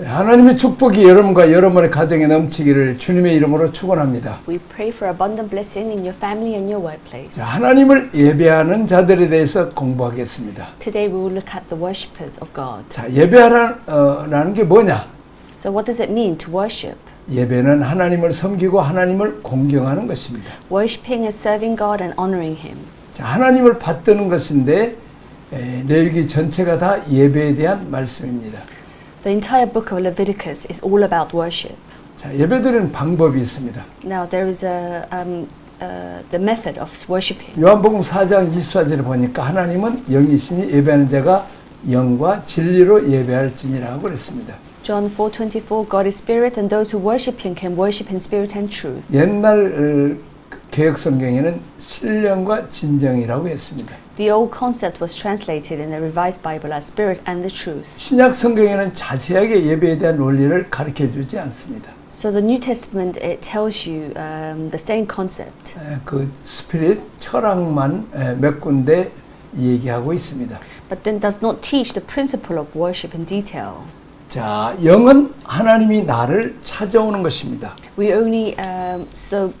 하나님의 축복이 여러분과 여러분의 가정에 넘치기를 주님의 이름으로 축원합니다. We pray for abundant blessing in your family and your workplace. 하나님을 예배하는 자들에 대해서 공부하겠습니다. Today we will look at the worshippers of God. 자, 예배하라는 게 뭐냐? So what does it mean to worship? 예배는 하나님을 섬기고 하나님을 공경하는 것입니다. Worshipping is serving God and honoring Him. 자, 하나님을 받드는 것인데 레위기 전체가 다 예배에 대한 말씀입니다. The entire book of Leviticus is all about worship. 자, 예배드리는 방법이 있습니다. Now there is the method of worshiping. 요한복음 4장 24절에 보니까 하나님은 영이시니 예배하는 자가 영과 진리로 예배할지니라고 그랬습니다. John 4:24 God is spirit and those who worship Him can worship in spirit and truth. 옛날 개혁 성경에는 신령과 진정이라고 했습니다. The old concept was translated in the Revised Bible as spirit and the truth. 신약 성경에는 자세하게 예배에 대한 원리를 가르쳐 주지 않습니다. So the New Testament it tells you the same concept. 그 스피릿 철학만 몇 군데 얘기하고 있습니다. But then does not teach the principle of worship in detail. 자, 영은 하나님이 나를 찾아오는 것입니다. We only the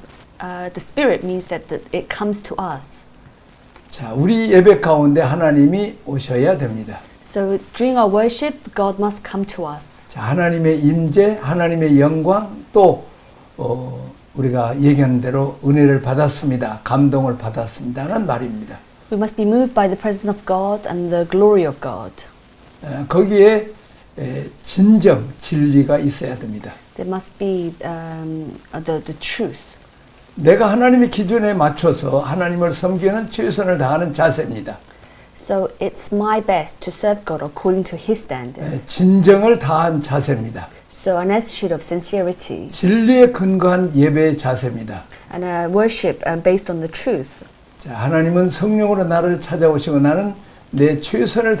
spirit means that it comes to us. 자, 우리 예배 가운데 하나님이 오셔야 됩니다. So during our worship, God must come to us. 자, 하나님의 임재, 하나님의 영광, 또 우리가 얘기하는 대로 은혜를 받았습니다. 감동을 받았습니다는 말입니다. We must be moved by the presence of God and the glory of God. 거기에 진정, 진리가 있어야 됩니다. There must be the truth. 내가 하나님의 기준에 맞춰서 하나님을 섬기는 최선을 다하는 자세입니다. So it's my best to serve God according to His standard. 진정을 다한 자세입니다. So an attitude of sincerity. 진리에 근거한 예배의 자세입니다. And a worship based on the truth. 자, 하나님은 성령으로 나를 찾아오시고 나는 내 최선을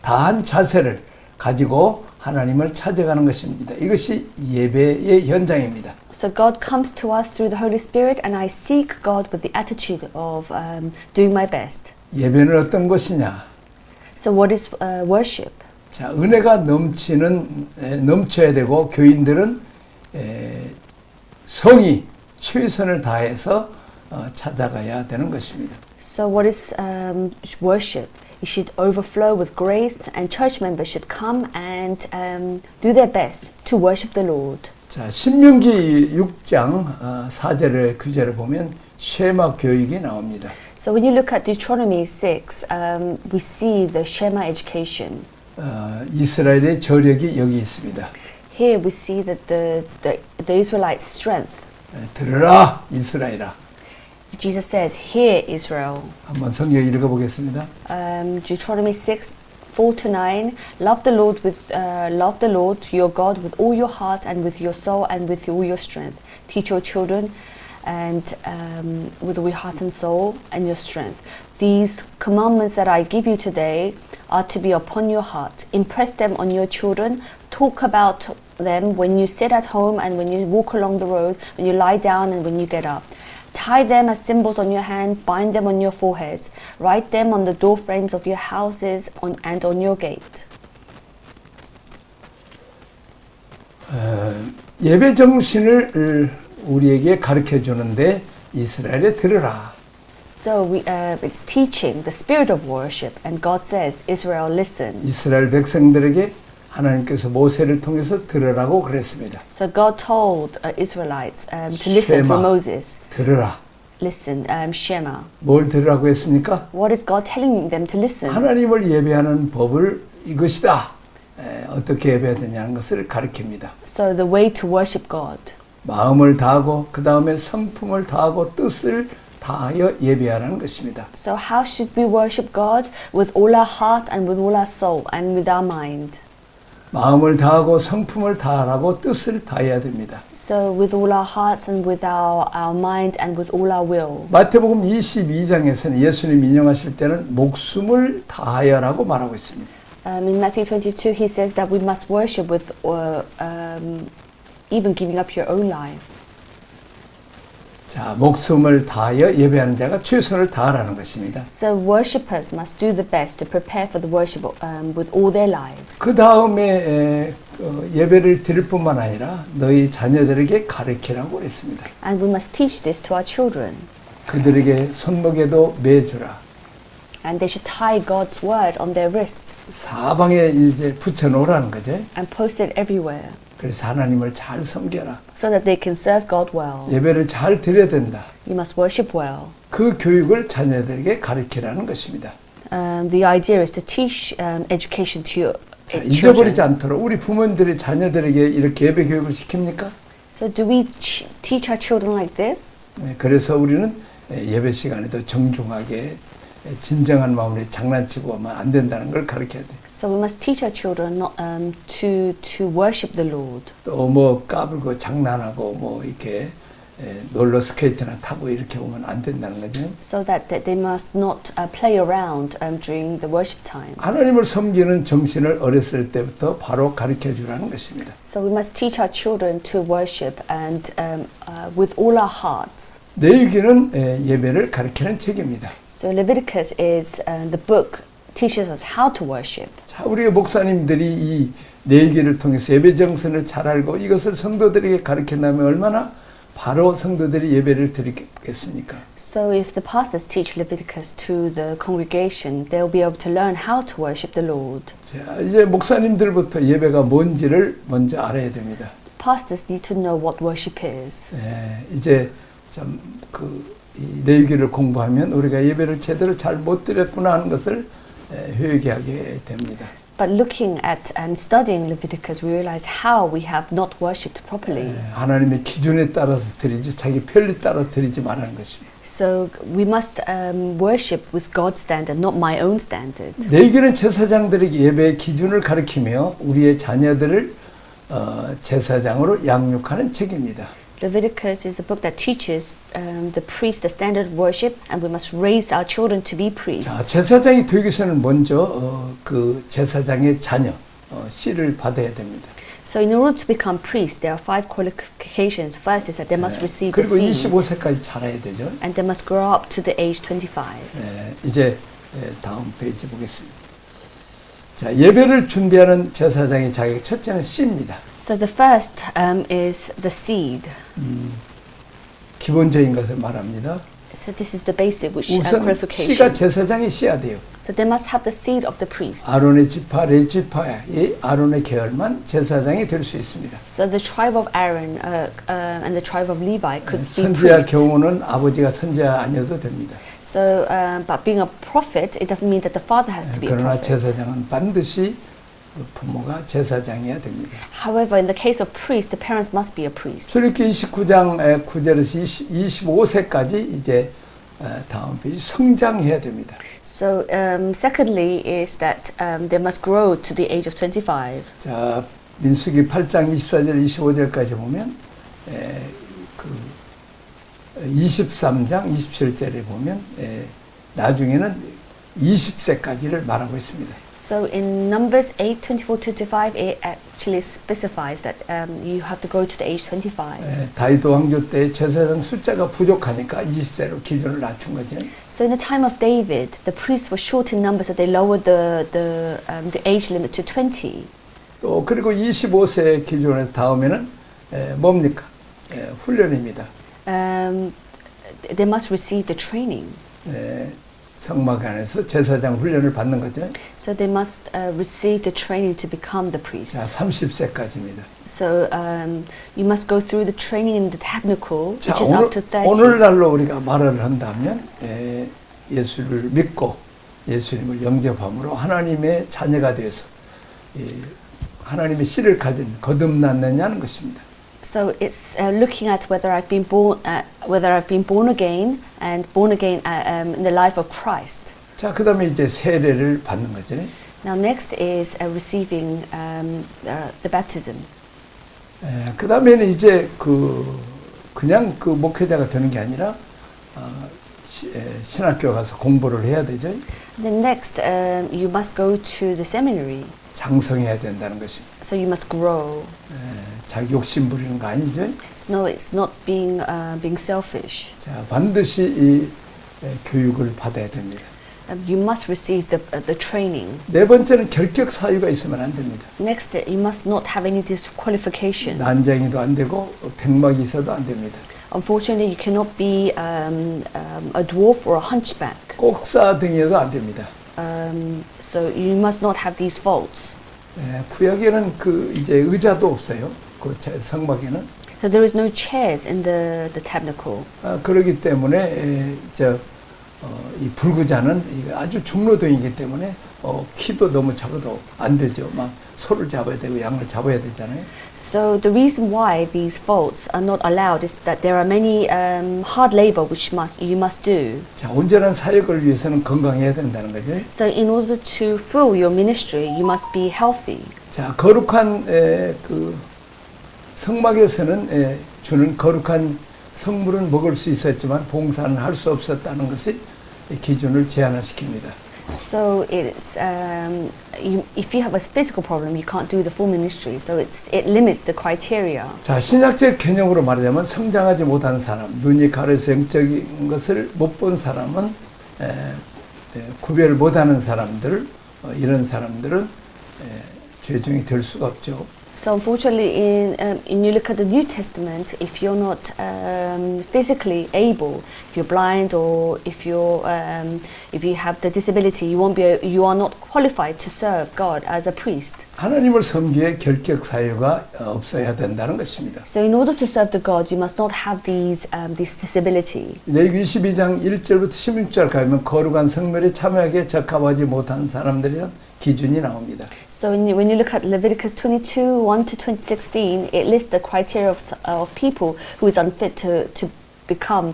다한 자세를 가지고 하나님을 찾아가는 것입니다. 이것이 예배의 현장입니다. So God comes to us through the Holy Spirit and I seek God with the attitude of doing my best. 예배는 어떤 것이냐? So what is worship? 자, 은혜가 넘쳐야 되고 교인들은 성이 최선을 다해서 찾아가야 되는 것입니다. So what is worship? It should overflow with grace and church members should come and do their best to worship the Lord. 자, 신명기 6장 4절의 규제를 보면 쉐마 교육이 나옵니다. So when you look at Deuteronomy 6, we see the Shema education. 이스라엘의 저력이 여기 있습니다. Here we see that the Israelites' strength. 들으라 이스라엘아. Jesus says, "Hear Israel." 한번 성경 읽어보겠습니다. Deuteronomy 6, 4-9. Love the Lord your God with all your heart and with your soul and with all your strength. Teach your children and with all your heart and soul and your strength. These commandments that I give you today are to be upon your heart. Impress them on your children. Talk about them when you sit at home and when you walk along the road, when you lie down and when you get up. Tie them as symbols on your hand, bind them on your foreheads, write them on the door frames of your houses and on your gate. 예배 정신을 우리에게 가르쳐 주는데 이스라엘에 들으라. So it's teaching the spirit of worship, and God says, Israel, listen. 이스라엘 백성들에게 하나님께서 모세를 통해서 들으라고 그랬습니다. So God told Israelites to listen through Moses. 들으라. Listen, Shema. 뭘 들으라고 했습니까? What is God telling them to listen? 하나님을 예배하는 법을 이것이다. 어떻게 예배해야 되냐는 것을 가르칩니다. So the way to worship God. 마음을 다하고 그 다음에 성품을 다하고 뜻을 다하여 예배하라는 것입니다. So how should we worship God? With all our heart and with all our soul and with our mind. 마음을 다하고 성품을 다하라고 뜻을 다해야 됩니다. So with all our hearts and with our mind and with all our will. 마태복음 22장에서는 예수님 인용하실 때는 목숨을 다하여라고 말하고 있습니다. In Matthew 22 he says that we must worship with even giving up your own life. 자, 목숨을 다하여 예배하는 자가 최선을 다하라는 것입니다. So worshippers must do the best to prepare for the worship with all their lives. 그 다음에 예배를 드릴 뿐만 아니라 너희 자녀들에게 가르치라고 그랬습니다. And we must teach this to our children. 그들에게 손목에도 매주라. And they should tie God's word on their wrists 사방에 이제 붙여 놓으라는 거죠. and post it everywhere 그래서 하나님을 잘 섬겨라. so that they can serve God well. 예배를 잘 드려야 된다. You must worship well. 그 교육을 자녀들에게 가르치라는 것입니다. The idea is to teach education to your 자, children. 잊어버리지 않도록 우리 부모님들이 자녀들에게 이렇게 예배 교육을 시킵니까? So do we teach our children like this? 네, 그래서 우리는 예배 시간에도 정중하게 진정한 마음으로 장난치고 하면 안 된다는 걸 가르쳐야 돼요. So we must teach our children not to worship the Lord. 또 뭐 까불고 장난하고 뭐 이렇게 롤러 스케이트나 타고 이렇게 오면 안 된다는 거죠. So that they must not play around during the worship time. 하나님을 섬기는 정신을 어렸을 때부터 바로 가르쳐 주라는 것입니다. So we must teach our children to worship and with all our hearts. 레위기는 예배를 가르치는 책입니다. So Leviticus is the book teaches us how to worship. 자, 우리의 목사님들이 이 레위기를 통해서 예배 정신을 잘 알고 이것을 성도들에게 가르친다면 얼마나 바로 성도들이 예배를 드리겠습니까? So if the pastors teach Leviticus to the congregation, they'll be able to learn how to worship the Lord. 자, 이제 목사님들부터 예배가 뭔지를 먼저 알아야 됩니다. Pastors need to know what worship is. 이제 참 이 레위기를 공부하면 우리가 예배를 제대로 잘 못 드렸구나 하는 것을 회개하게 됩니다. But looking at and studying Leviticus, we realize how we have not worshipped properly. 하나님의 기준에 따라서 드리지 자기 편리 따라 드리지 말라는 것입니다. So we must worship with God's standard, not my own standard. 레위기는 제사장들에게 예배의 기준을 가르치며 우리의 자녀들을 제사장으로 양육하는 책입니다. Leviticus is a book that teaches the priest the standard of worship, and we must raise our children to be priests. 자, 제사장이 되기 위해서는 먼저 그 제사장의 자녀 씨를 받아야 됩니다. So in order to become priests, there are 5 qualifications. First is that they must receive the 그리고 seed, 25세까지 자라야 되죠. and they must grow up to the age 25. 이제 다음 페이지 보겠습니다. 자, 예배를 준비하는 제사장의 자격 첫째는 씨입니다. So the first is the seed. 기본적인 것을 말합니다. So this is the basic which 우선 씨가 qualification. 제사장이 씨야 돼요. So they must have the seed of the priest. 아론의 지파, 레위 지파의 아론의 계열만 제사장이 될 수 있습니다. So the tribe of Aaron and the tribe of Levi could be 선지자 priests. 경우는 아버지가 선지자 아니어도 됩니다. So, but being a prophet, it doesn't mean that the father has to be a 그러나 prophet. 제사장은 반드시 부모가 제사장이어야 됩니다. However, in the case of priests, the parents must be a priest. 출애굽기 29장 9절에서 25세까지 이제 다음 페이지 성장해야 됩니다. So, secondly, is that they must grow to the age of 25. 자, 민수기 8장 24절 25절까지 보면 그 23장 27절에 보면 나중에는 20세까지를 말하고 있습니다. So in Numbers 8:24-25, it actually specifies that you have to grow to the age 25. 다윗 왕조 때 제사장 숫자가 부족하니까 20세로 기준을 낮춘 거죠. So in the time of David, the priests were short in number, so they lowered the age limit to 20. 또 그리고 25세 기준에서 다음에는 뭡니까? 훈련입니다. They must receive the training. 성막 안에서 제사장 훈련을 받는 거죠. So they must receive the training to become the priest. 자, 30세까지입니다. So you must go through the training in the tabernacle, 자, which is up to 30. 오늘날로 우리가 말을 한다면 예수를 믿고 예수님을 영접함으로 하나님의 자녀가 되어서 하나님의 씨를 가진 거듭났느냐는 것입니다. So it's looking at whether I've been born again and born again in the life of Christ. 자, 그다음에 이제 세례를 받는 거죠. Now next is receiving the baptism. 그다음에는 이제 그냥 그 목회자가 되는 게 아니라 신학교 가서 공부를 해야 되죠. Then next you must go to the seminary. 장성해야 된다는 것입니다. So you must grow. 자기 욕심 부리는 거 아니죠? No, it's not being selfish. 자, 반드시 이 교육을 받아야 됩니다. You must receive the training. 네 번째는 결격 사유가 있으면 안 됩니다. Next, you must not have any disqualification. 난장이도 안 되고 백막이 있어도 안 됩니다. Unfortunately, you cannot be a dwarf or a hunchback. 꼭사등이어도 안 됩니다. So you must not have these faults. 구약에는 그 이제 의자도 없어요. 그 성막에는. So there is no chairs in the tabernacle. 그렇기 때문에 이 불구자는 아주 중노동이기 때문에 키도 너무 작아도 안 되죠. 막 소를 잡아야 되고 양을 잡아야 되잖아요. So the reason why these faults are not allowed is that there are many hard labor which you must do. 자, 온전한 사역을 위해서는 건강해야 된다는 거죠. So in order to fill your ministry, you must be healthy. 자, 거룩한 그 성막에서는 주는 거룩한 성물은 먹을 수 있었지만 봉사는 할 수 없었다는 것이 기준을 제한을 시킵니다. So it's if you have a physical problem, you can't do the full ministry. So it limits the criteria. 자, 신약적 개념으로 말하자면 성장하지 못한 사람, 눈이 가려서 영적인 것을 못 본 사람은 구별 못하는 사람들, 이런 사람들은 죄종이 될 수가 없죠. So unfortunately, in you look at the New Testament, if you're not physically able, if you're blind or if you have the disability, you are not qualified to serve God as a priest. 하나님을 섬기에 결격 사유가 없어야 된다는 것입니다. So in order to serve the God, you must not have these disability. 레위기 22장 1절부터 16절 가면 거룩한 성물에 참여하기에 적합하지 못한 사람들에 대한 기준이 나옵니다. So when you look at Leviticus 22, 1 to 16, it lists the criteria of people who is unfit to become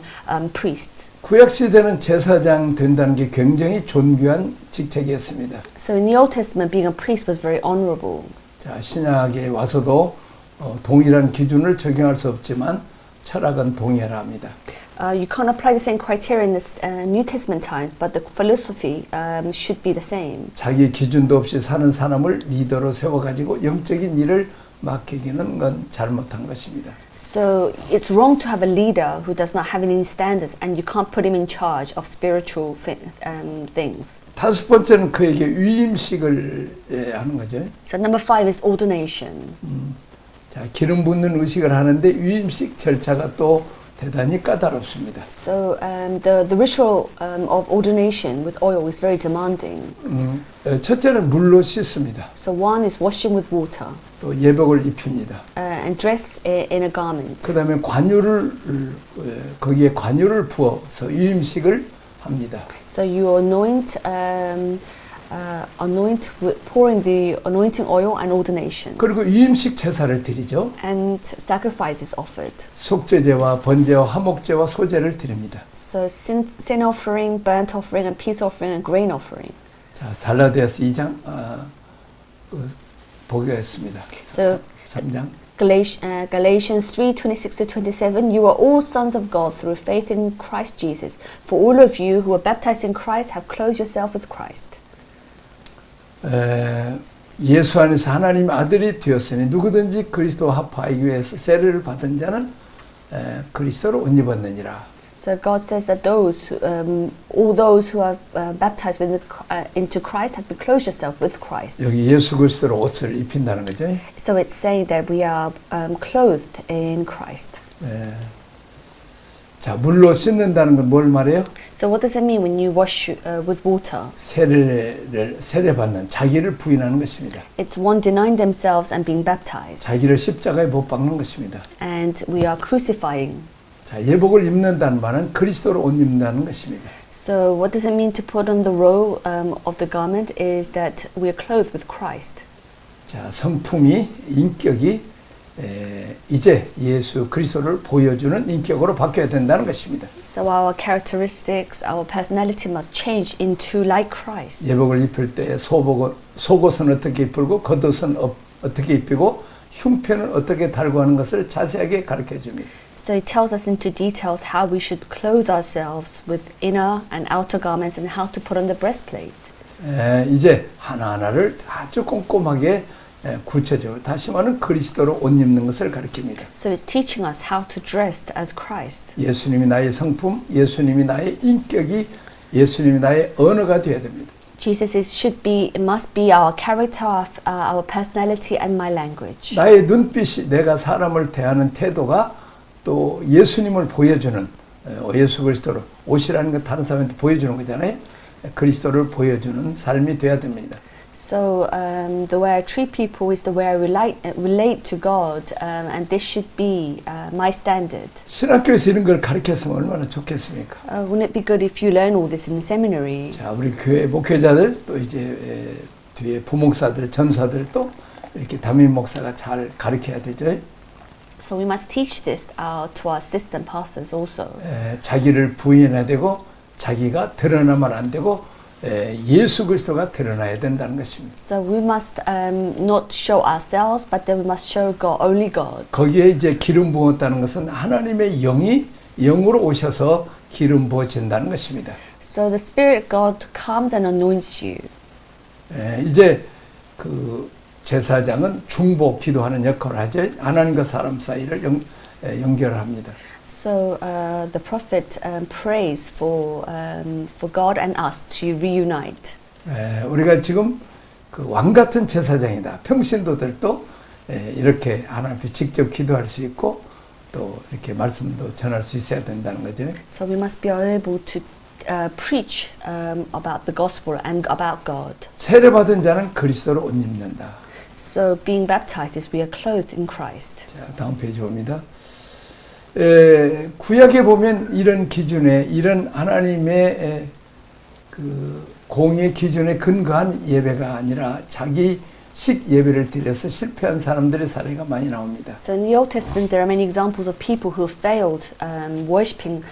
priests. 구약 시대는 제사장 된다는 게 굉장히 존귀한 직책이었습니다. So in the Old Testament, being a priest was very honorable. 자, 신약에 와서도 동일한 기준을 적용할 수 없지만 철학은 동일하라 합니다. You can't apply the same criteria in the New Testament times, but the philosophy should be the same. 자기 기준도 없이 사는 사람을 리더로 세워가지고 영적인 일을 맡기기는 건 잘못한 것입니다. So it's wrong to have a leader who does not have any standards, and you can't put him in charge of spiritual things. 다섯 번째는 그에게 위임식을 하는 거죠. So number 5 is ordination. 자, 기름 붓는 의식을 하는데 위임식 절차가 또 대단히 까다롭습니다. So the ritual of ordination with oil is very demanding. 첫째는 물로 씻습니다. So one is washing with water 또 예복을 입힙니다. and dress in a garment. 그 다음에 거기에 관유를 부어서 위임식을 합니다. So you anoint pouring the anointing oil and ordination. 그리고 위임식 제사를 드리죠. And sacrifice is offered. 속죄제와 번제와 화목제와 소제를 드립니다. So sin offering, burnt offering, and peace offering, and grain offering. 자, 갈라디아서 2장 보겠습니다. So 3장. Galatians 3:26-27. You are all sons of God through faith in Christ Jesus. For all of you who are baptized in Christ have clothed yourself with Christ. 예수 안에서 하나님 아들이 되었으니 누구든지 그리스도와 합하기 위해서 세례를 받은 자는 그리스도로 옷 입었느니라. So God says that all those who are baptized into Christ have clothed yourself with Christ. 여기 예수 그리스도로 옷을 입힌다는 거죠. So it's saying that we are clothed in Christ. 자, 물로 씻는다는 건 뭘 말해요? So what does it mean when you wash with water? 세례받는 자기를 부인하는 것입니다. It's one denying themselves and being baptized. 자기를 십자가에 못 박는 것입니다. And we are crucifying. 자, 예복을 입는다는 말은 그리스도로 옷 입는다는 것입니다. So what does it mean to put on the robe of the garment is that we are clothed with Christ. 자, 성품이 인격이 이제 예수 그리스도를 보여주는 인격으로 바뀌어야 된다는 것입니다. So our characteristics, our personality must change into like Christ. 예복을 입힐 때 속옷은 어떻게 입고 겉옷은 어떻게 입히고 흉패는 어떻게 달고 하는 것을 자세하게 가르쳐 줍니다. So it tells us into details how we should clothe ourselves with inner and outer garments and how to put on the breastplate. 이제 하나하나를 아주 꼼꼼하게 구체적으로 다시 말하면 그리스도로 옷 입는 것을 가르칩니다. So it's teaching us how to dress as Christ. 예수님이 나의 성품, 예수님이 나의 인격이 예수님이 나의 언어가 되어야 됩니다. Jesus must be our character, our personality, and my language. 나의 눈빛이 내가 사람을 대하는 태도가 또 예수님을 보여주는 예수 그리스도를 옷이라는 거 다른 사람한테 보여주는 거잖아요. 그리스도를 보여주는 삶이 돼야 됩니다. So the way I treat people is the way I relate to God, and this should be my standard. 신학교에서 이런 걸 가르쳤으면 얼마나 좋겠습니까? Wouldn't it be good if you learn all this in the seminary? 자, 우리 교회 목회자들 또 이제 뒤에 부목사들, 전사들 또 이렇게 담임 목사가 잘 가르쳐야 되죠. So we must teach this to our assistant pastors also. 자기를 부인해야 되고 자기가 드러나면 안 되고 예수 그리스도가 드러나야 된다는 것입니다. So we must not show ourselves, but then we must show God, only God. 거기에 이제 기름 부었다는 것은 하나님의 영이 영으로 오셔서 기름 부어진다는 것입니다. So the Spirit of God comes and anoints you. 이제 그 제사장은 중보 기도하는 역할을 하죠. 하나님과 사람 사이를 연결합니다. So the prophet prays for God and us to reunite. 우리가 지금 그 왕 같은 제사장이다. 평신도들도 이렇게 하나님 앞에 직접 기도할 수 있고 또 이렇게 말씀도 전할 수 있어야 된다는 거죠. So we must be able to preach about the gospel and about God. 세례 받은 자는 그리스도로 옷 입는다. So being baptized is we are clothed in Christ. 자, 다음 페이지 봅니다. 구약에 보면 이런 기준에 이런 하나님의 그 공의 기준에 근거한 예배가 아니라 자기식 예배를 드려서 실패한 사람들의 사례가 많이 나옵니다. So in the Old Testament there are many examples of people who failed worshiping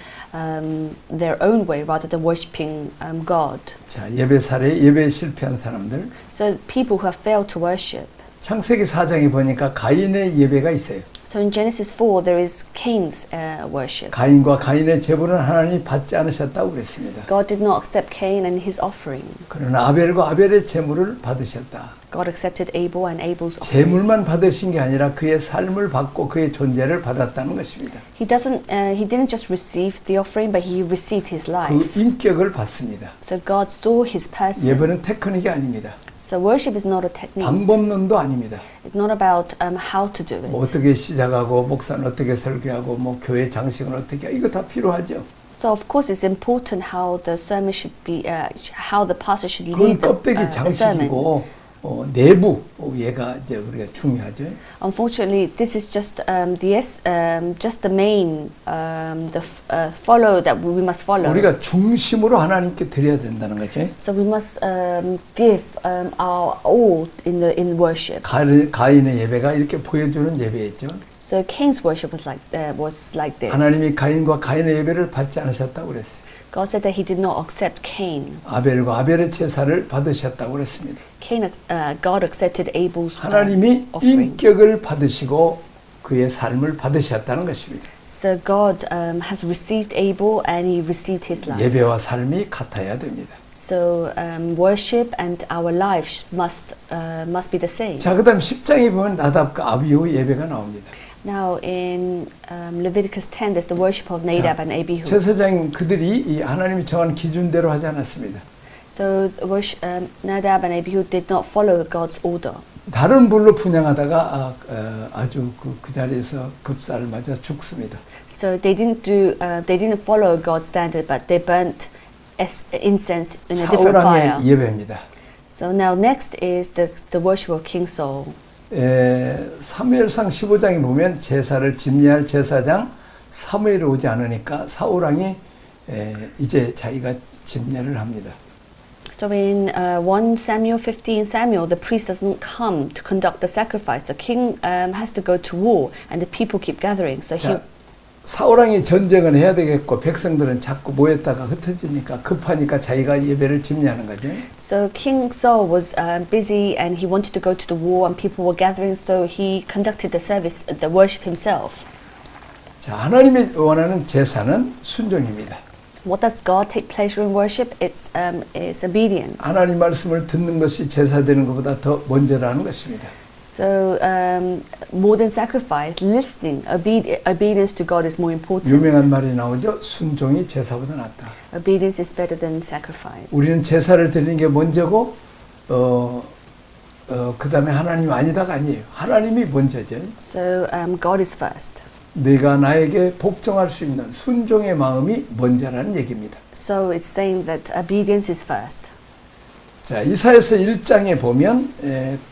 their own way rather than worshiping God. 자, 예배 사례, 예배에 실패한 사람들. So people who have failed to worship. 창세기 4장에 보니까 가인의 예배가 있어요. So in Genesis 4 there is Cain's worship. 가인과 가인의 제물은 하나님이 받지 않으셨다고 그랬습니다. God did not accept Cain and his offering. 그러나 아벨과 아벨의 제물을 받으셨다. God accepted Abel and Abel's offering. 제물만 받으신 게 아니라 그의 삶을 받고 그의 존재를 받았다는 것입니다. He didn't just receive the offering, but he received his life. 그 인격을 받습니다. So God saw his person. 예배는 테크닉이 아닙니다. So worship is not a technique. 방법론도 아닙니다. It's not about how to do it. 뭐 어떻게 시작하고 목사는 어떻게 설교하고 뭐 교회 장식은 어떻게 이거 다 필요하죠. So of course it's important how the sermon should be, how the pastor should 그건 lead 껍데기 the sermon. 장식이고 내부 얘가 이제 우리가 중요하죠. Unfortunately, this is just just the main, follow that we must follow. 우리가 중심으로 하나님께 드려야 된다는 거죠. So we must give our all in worship. 가인의 예배가 이렇게 보여주는 예배였죠. So Cain's worship was like this. 하나님이 가인과 가인의 예배를 받지 않으셨다고 그랬어요. God said that He did not accept Cain. 아벨과 아벨의 제사를 받으셨다고 그랬습니다. God accepted Abel's 하나님이 offering. 인격을 받으시고 그의 삶을 받으셨다는 것입니다. So God has received Abel and He received his life. 예배와 삶이 같아야 됩니다. So worship and our lives must be the same. 자, 그다음 10장에 보면 나답과 아비후 예배가 나옵니다. Now in Leviticus 10, there's the worship of Nadab and Abihu. 제사장 그들이 이 하나님이 정한 기준대로 하지 않았습니다. So Nadab and Abihu did not follow God's order. 다른 불로 분향하다가 아주 그 자리에서 급사를 맞아 죽습니다. So they didn't follow God's standard, but they burnt incense in a different fire. 사울왕의 예배입니다. So now next is the worship of King Saul. 사무엘상 15장에 보면 제사를 집례할 제사장 사무엘이 오지 않으니까 사울왕이 이제 자기가 집례를 합니다. So in 1 Samuel 15, Samuel, the priest doesn't come to conduct the sacrifice. The king has to go to war, and the people keep gathering. So 자, 사울왕이 전쟁을 해야 되겠고 백성들은 자꾸 모였다가 흩어지니까 급하니까 자기가 예배를 집례하는 거죠. So King Saul was busy and he wanted to go to the war and people were gathering, so he conducted the service, the worship himself. 자, 하나님이 원하는 제사는 순종입니다. What does God take pleasure in worship? It's obedience. 하나님 말씀을 듣는 것이 제사되는 것보다 더 먼저라는 것입니다. So more than sacrifice, listening, obedience to God is more important. 유명한 말이 나오죠. 순종이 제사보다 낫다. Obedience is better than sacrifice. 우리는 제사를 드리는 게 먼저고 그 다음에 하나님 아니다가 아니에요. 하나님이 먼저죠. So God is first. 네가 나에게 복종할 수 있는 순종의 마음이 먼저라는 얘기입니다. So it's saying that obedience is first. 자, 이사야서 1장에 보면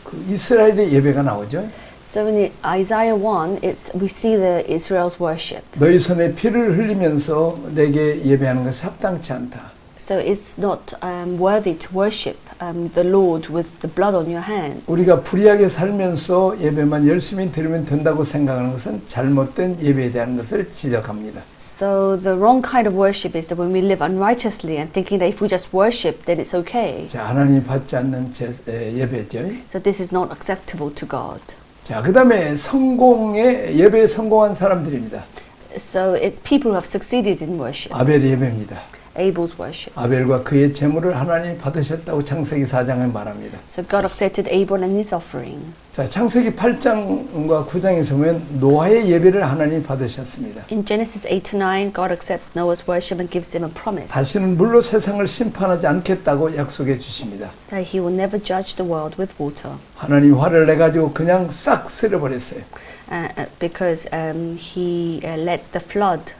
그 이스라엘의 예배가 나오죠. So in Isaiah 1, we see the Israel's worship. 너희 손에 피를 흘리면서 내게 예배하는 것이 합당치 않다. So it's not worthy to worship the Lord with the blood on your hands. 우리가 불의하게 살면서 예배만 열심히 드리면 된다고 생각하는 것은 잘못된 예배에 대한 것을 지적합니다. So the wrong kind of worship is that when we live unrighteously and thinking that if we just worship, then it's okay. 자, 하나님이 받지 않는 예배죠. So this is not acceptable to God. 자, 그 다음에 예배에 성공한 사람들입니다. So it's people who have succeeded in worship. 아벨의 예배입니다. Abel's worship. 아벨과 그의 제물을 하나님이 받으셨다고 창세기 4장에 말합니다. So God accepted Abel and his offering. 자, 창세기 8장과 9장에서 보면 노아의 예배를 하나님이 받으셨습니다. In Genesis 8 to 9, God accepts Noah's worship and gives him a promise 다시는 물로 세상을 심판하지 않겠다고 약속해 주십니다. that he will never judge the world with water. 하나님이 화를 내가지고 그냥 싹 쓸어버렸어요. Because he let the flood.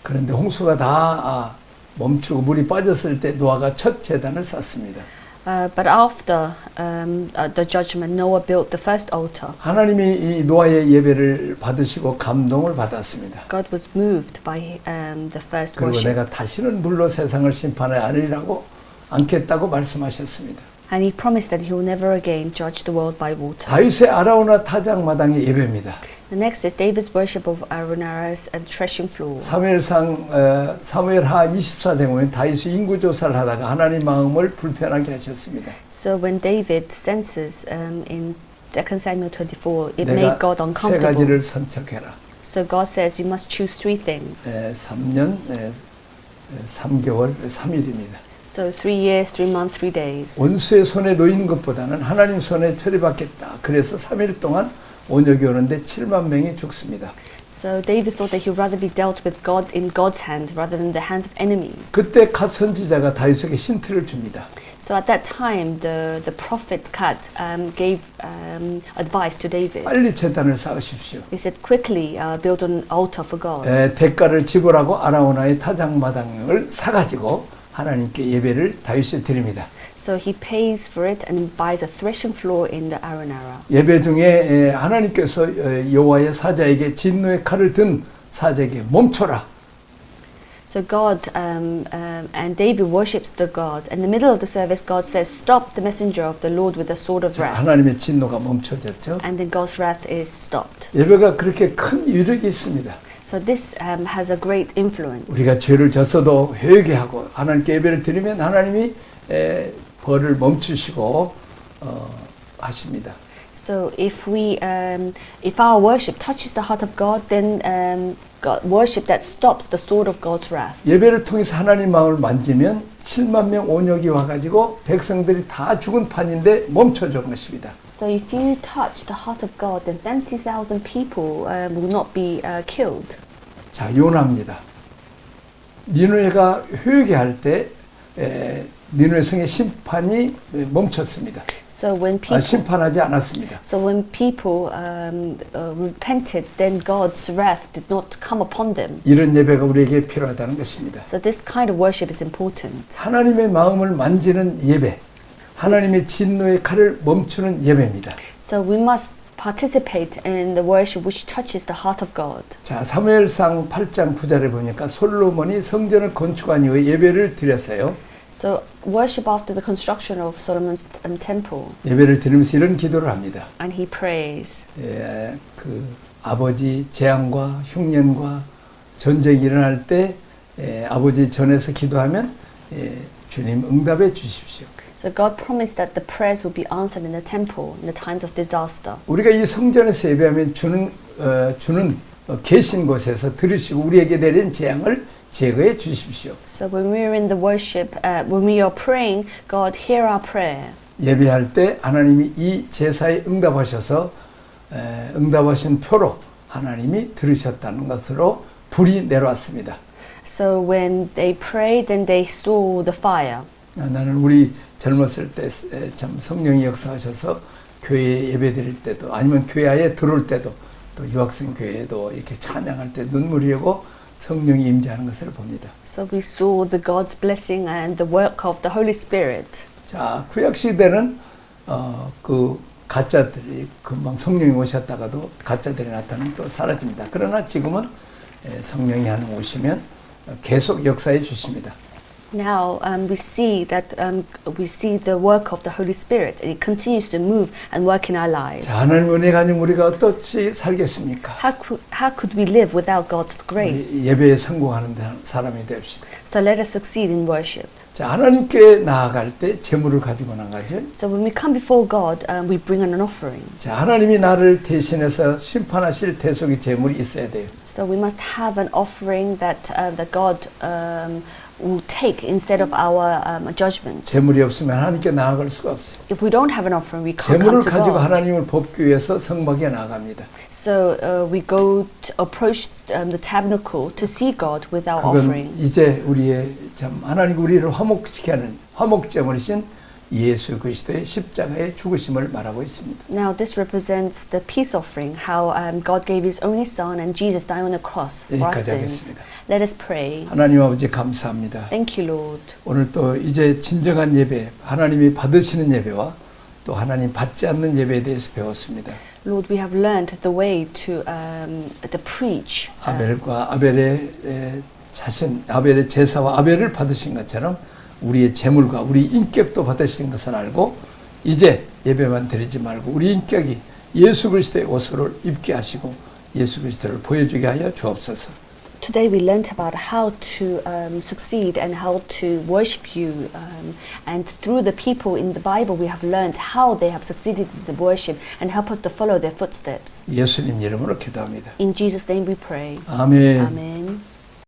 그런데 홍수가 다 멈추고 물이 빠졌을 때 노아가 첫 제단을 쌓습니다. But after the judgment, Noah built the first altar. 하나님이 이 노아의 예배를 받으시고 감동을 받았습니다. God was moved by the first 그리고 worship. 내가 다시는 물로 세상을 심판하지 않겠다고 말씀하셨습니다. And he promised that he will never again judge the world by water. 다윗의 아라우나 타작마당의 예배입니다. The next is David's worship of Araunara's and threshing floor. 사무엘하 24장에 보면 다윗이 인구 조사를 하다가 하나님 마음을 불편하게 하셨습니다. So when David senses in 2 Samuel 24, it 내가 made God 세 uncomfortable. 가지를 선택해라. So God says you must choose three things. 3년 3개월 3일입니다. So 3 years, 3 months, 3 days. 원수의 손에 놓이는 것보다는 하나님 손에 처리받겠다. 그래서 3일 동안 온역이 오는데 7만 명이 죽습니다. So David thought that he would rather be dealt with God in God's hand rather than the hands of enemies. 그때 갓 선지자가 다윗에게 힌트를 줍니다. So at that time, the prophet Gad gave advice to David. 빨리 제단을 쌓으십시오. He said, quickly build an altar for God. 대가를 지불하고 아라우나의 타작마당을 사가지고 하나님께 예배를 다윗이 드립니다. So he pays for it and buys a threshing floor in the Araunara. 예배 중에 하나님께서 여호와의 사자에게 진노의 칼을 든 사자에게 멈춰라. So God and David worships the God. In the middle of the service, God says, "Stop the messenger of the Lord with the sword of wrath." 하나님의 진노가 멈춰졌죠. And then God's wrath is stopped. 예배가 그렇게 큰 위력이 있습니다. So this has a great influence. 우리가 죄를 졌어도 회개하고 하나님께 예배를 드리면 하나님이 벌을 멈추시고 하십니다. So if our worship touches the heart of God, then God, worship that stops the sword of God's wrath. 예배를 통해서 하나님 마음을 만지면 7만 명 온역이 와가지고 백성들이 다 죽은 판인데 멈춰준 것입니다. So if you touch the heart of God, then 70,000 people will not be killed. 자, 요나입니다. 니느웨가 회개할 때 니느웨 성의 심판이 멈췄습니다. So when people 심판하지 않았습니다. So when people repented, then God's wrath did not come upon them. 이런 예배가 우리에게 필요하다는 것입니다. So this kind of worship is important. 하나님의 마음을 만지는 예배, 하나님의 진노의 칼을 멈추는 예배입니다. So we must participate in the worship which touches the heart of God. 자, 사무엘상 8장 9절에 보니까 솔로몬이 성전을 건축한 이후에 예배를 드렸어요. So worship after the construction of Solomon's temple. 예배를 드리면서 이런 기도를 합니다. And he prays. 그 아버지 재앙과 흉년과 전쟁이 일어날 때 아버지 전에서 기도하면 주님 응답해 주십시오. So God promised that the prayers will be answered in the temple in the times of disaster. 우리가 이 성전에서 예배하면 주는 계신 곳에서 들으시고 우리에게 내린 재앙을 제거해 주십시오. So when we are in the worship, when we are praying, God hear our prayer. 예배할 때 하나님이 이 제사에 응답하셔서 응답하신 표로 하나님이 들으셨다는 것으로 불이 내려왔습니다. So when they prayed and they saw the fire, 나는 우리 젊었을 때 참 성령이 역사하셔서 교회 예배 드릴 때도 아니면 교회에 들어올 때도 또 유학생 교회에도 이렇게 찬양할 때 눈물이 오고 성령이 임재하는 것을 봅니다. so we saw the God's blessing and the work of the Holy Spirit. 자, 구약 시대는 그 가짜들이 금방 성령이 오셨다가도 가짜들이 나타나면 또 사라집니다. 그러나 지금은 성령이 하나님 오시면 계속 역사해 주십니다. Now we see that we see the work of the Holy Spirit, and it continues to move and work in our lives. 자, 하나님 은혜 가진 우리가 어떻게 살겠습니까? How could we live without God's grace? 우리 예배에 성공하는 사람이 됩시다. So let us succeed in worship. 자, 하나님께 나아갈 때 재물을 가지고 나가죠. So when we come before God, we bring an offering. 자, 하나님이 나를 대신해서 심판하실 대속의 재물이 있어야 돼요. So we must have an offering that that God will take instead of our judgment. 재물이 없으면 하나님께 나아갈 수가 없어요. If we don't have an offering, we can't 재물을 come to 가지고 God. 하나님을 돕기 위해서 성막에 나아갑니다. So we go to approach the tabernacle to see God with our 그건 offering. 이제 우리의 참 하나님 우리를 화목시키게 하는 화목제물이신 예수 그리스도의 십자가의 죽으심을 말하고 있습니다. Now this represents the peace offering, how God gave His only Son and Jesus died on the cross for our 여기까지 sins. 하겠습니다. Let us pray. 하나님 아버지 감사합니다. Thank you, Lord. 오늘 또 이제 진정한 예배, 하나님이 받으시는 예배와 또 하나님 받지 않는 예배에 대해서 배웠습니다. Lord, we have learned the way to preach. 아벨과 아벨의 자신, 아벨의 제사와 아벨을 받으신 것처럼 우리의 재물과 우리 인격도 받으신 것을 알고 이제 예배만 드리지 말고 우리 인격이 예수 그리스도의 옷을 입게 하시고 예수 그리스도를 보여주게 하여 주옵소서. Today we learnt about how to succeed and how to worship you, and through the people in the Bible we have learnt how they have succeeded in the worship, and help us to follow their footsteps. 예수님 이름으로 기도합니다. In Jesus' name we pray. 아멘. Amen.